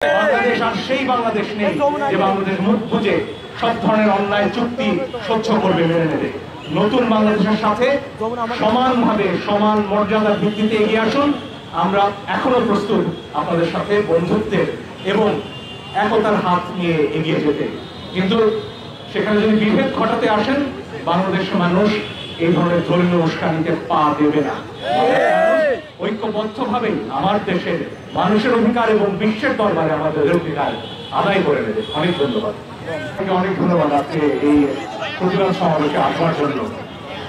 বাংলাদেশ আর সেই বাংলাদেশ নেই যে বাংলাদেশ মুখ বুঝে সব ধরনের অন্যায় চুক্তি সহ্য করবে, মেনে নেবে। নতুন বাংলাদেশের সাথে সমানভাবে সমান মর্যাদার ভিত্তিতে এগিয়ে আসুন। আমরা এখনো প্রস্তুত আপনাদের সাথে বন্ধুত্বের এবং একতার হাত নিয়ে এগিয়ে যেতে। কিন্তু সেখানে যদি বিভেদ ঘটাতে আসেন, বাংলাদেশের মানুষ এই ধরনের ধর্মীয় উস্কানিতে পা দেবে না। ঐক্যবদ্ধভাবে আমার দেশের মানুষের অধিকার এবং বিশ্বের দরবারে আমাদের অধিকার আদায় করে নেবে। অনেক ধন্যবাদ। অনেক ধন্যবাদ আজকে এই প্রতিবাদ সমাবেশে আসবার জন্য।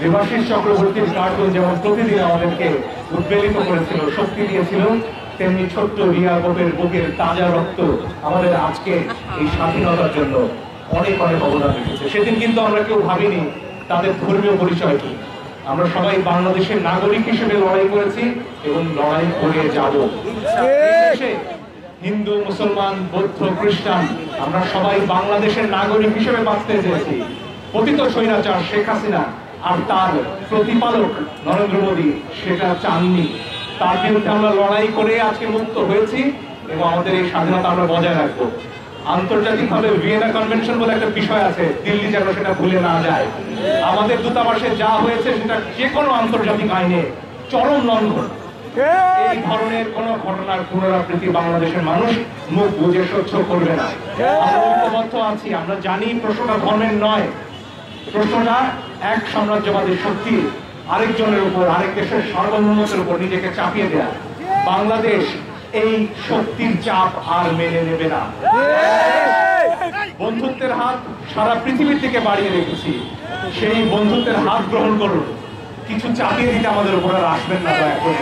দেবাশিস চক্রবর্তীর কার্টুন যেমন প্রতিদিন আমাদেরকে উদ্বেলিত করেছিল, শক্তি দিয়েছিল, তেমনি ছোট্ট রিয়া গোপের বুকের তাজা রক্ত আমাদের আজকে এই স্বাধীনতার জন্য অনেক অনেক অবদান রেখেছে। সেদিন কিন্তু আমরা কেউ ভাবিনি তাদের ধর্মীয় পরিচয় কি। আমরা সবাই বাংলাদেশের নাগরিক হিসেবে লড়াই করেছি এবং লড়াই করে যাব। হিন্দু, মুসলমান, বৌদ্ধ, খ্রিস্টান আমরা সবাই বাংলাদেশের নাগরিক হিসেবে বাঁচতে চেয়েছি। পতিত স্বৈরাচার শেখ হাসিনা আর তার প্রতিপালক নরেন্দ্র মোদী সেটা চাননি। তার বিরুদ্ধে আমরা লড়াই করে আজকে মুক্ত হয়েছি এবং আমাদের এই স্বাধীনতা আমরা বজায় রাখবো। আন্তর্জাতিকভাবে ভিয়েনা কনভেনশন বলে একটা বিষয় আছে, দিল্লি যেন সেটা ভুলে না যায়। আমাদের দূতাবাসে যা হয়েছে সেটা যে কোনো আন্তর্জাতিক আইনে চরম লঙ্ঘন। এই ধরনের কোন ঘটনার পুনরাবৃত্তি বাংলাদেশের মানুষ মুখ বুঝে সহ্য করবে না। আমরা ঐক্যবদ্ধ আছি। আমরা জানি প্রশ্নটা ধর্মের নয়, প্রশ্নটা এক সাম্রাজ্যবাদী শক্তি আরেকজনের উপর, আরেক দেশের সার্বভৌমত্বের উপর নিজেকে চাপিয়ে দেয়া। বাংলাদেশ এই শক্তির চাপ আর মেনে নেবে না। বন্ধুত্বের হাত সারা পৃথিবীর দিকে বাড়িয়ে রেখেছি, সেই বন্ধুত্বের হাত গ্রহণ করুন। কিছু চাপিয়ে দিতে আমাদের উপর আর আসবেন না দয়া করে।